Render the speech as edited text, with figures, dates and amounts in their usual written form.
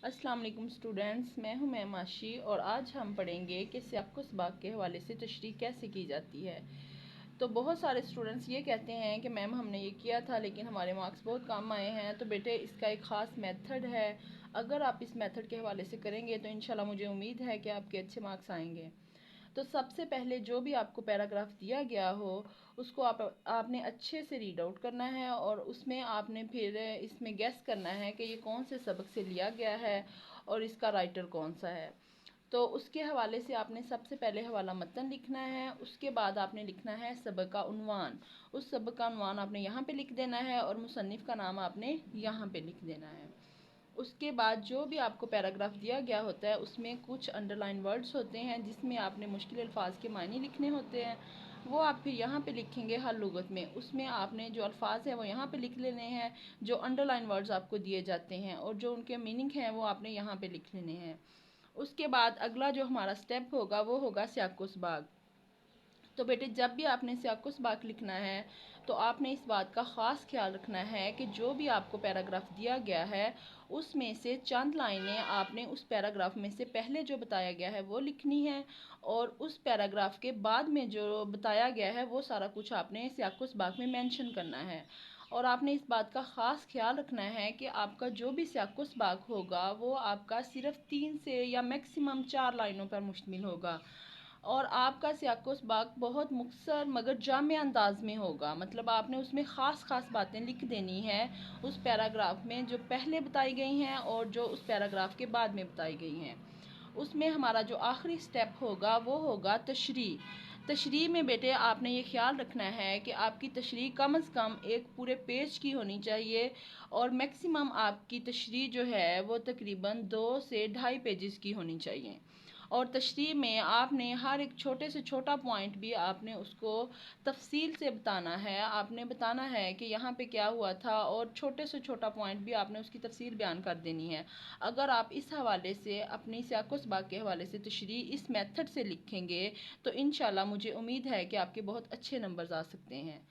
अस्सलाम वालेकुम स्टूडेंट्स, मैं हूं मैम आशी और आज हम पढ़ेंगे कि सियाक़-उस-सबाक़ के हवाले से तशरीह कैसे की जाती है। तो बहुत सारे स्टूडेंट्स ये कहते हैं कि मैम हमने ये किया था लेकिन हमारे मार्क्स बहुत कम आए हैं। तो बेटे इसका एक ख़ास मेथड है, अगर आप इस मेथड के हवाले से करेंगे तो इंशाल्लाह मुझे उम्मीद है कि आपके अच्छे मार्क्स आएंगे। तो सबसे पहले जो भी आपको पैराग्राफ दिया गया हो उसको आपने अच्छे से रीड आउट करना है और उसमें आपने फिर इसमें गेस करना है कि ये कौन से सबक से लिया गया है और इसका राइटर कौन सा है। तो उसके हवाले से आपने सबसे पहले हवाला मतन लिखना है, उसके बाद आपने लिखना है सबक का उन्वान। उस सबक का उन्वान आपने यहाँ पे लिख देना है और मुसन्निफ़ का नाम आपने यहाँ पे लिख देना है। उसके बाद जो भी आपको पैराग्राफ दिया गया होता है उसमें कुछ अंडरलाइन वर्ड्स होते हैं जिसमें आपने मुश्किल अल्फाज के मायने लिखने होते हैं, वो आप फिर यहाँ पे लिखेंगे हर लुगत में। उसमें आपने जो अल्फाज है वो यहाँ पे लिख लेने हैं, जो अंडरलाइन वर्ड्स आपको दिए जाते हैं और जो उनके मीनिंग हैं वो आपने यहाँ पे लिख लेने हैं। उसके बाद अगला जो हमारा स्टेप होगा वो होगा सियाक़-उस-सबाक़। तो बेटे जब भी आपने सियाक़-उस-सबाक़ लिखना है तो आपने इस बात का ख़ास ख्याल रखना है कि जो भी आपको पैराग्राफ दिया गया है उसमें से चंद लाइनें आपने उस पैराग्राफ में से पहले जो बताया गया है वो लिखनी है और उस पैराग्राफ के बाद में जो बताया गया है वो सारा कुछ आपने सियाक़-उस-सबाक़ में मेंशन करना है। और आपने इस बात का ख़ास ख्याल रखना है कि आपका जो भी सियाक़-उस-सबाक़ होगा वो आपका सिर्फ 3 से या मैक्सिमम 4 लाइनों पर मुश्तमिल होगा और आपका सियाक़-उस-सबाक़ बहुत मुख्तसर मगर जामे अंदाज में होगा। मतलब आपने उसमें ख़ास बातें लिख देनी है उस पैराग्राफ में जो पहले बताई गई हैं और जो उस पैराग्राफ के बाद में बताई गई हैं। उसमें हमारा जो आखिरी स्टेप होगा वो होगा तशरीह। तशरीह में बेटे आपने ये ख्याल रखना है कि आपकी तशरीह कम से कम एक पूरे पेज की होनी चाहिए और मैक्सिमम आपकी तशरीह जो है वो तकरीबन 2 से ढाई पेजेस की होनी चाहिए। और तशरीह में आपने हर एक छोटे से छोटा पॉइंट भी आपने उसको तफसील से बताना है। आपने बताना है कि यहाँ पे क्या हुआ था और छोटे से छोटा पॉइंट भी आपने उसकी तफसील बयान कर देनी है। अगर आप इस हवाले से अपनी सियाक़-उस-सबाक़ के हवाले से तशरीह इस मेथड से लिखेंगे तो इंशाल्लाह मुझे उम्मीद है कि आपके बहुत अच्छे नंबर्स आ सकते हैं।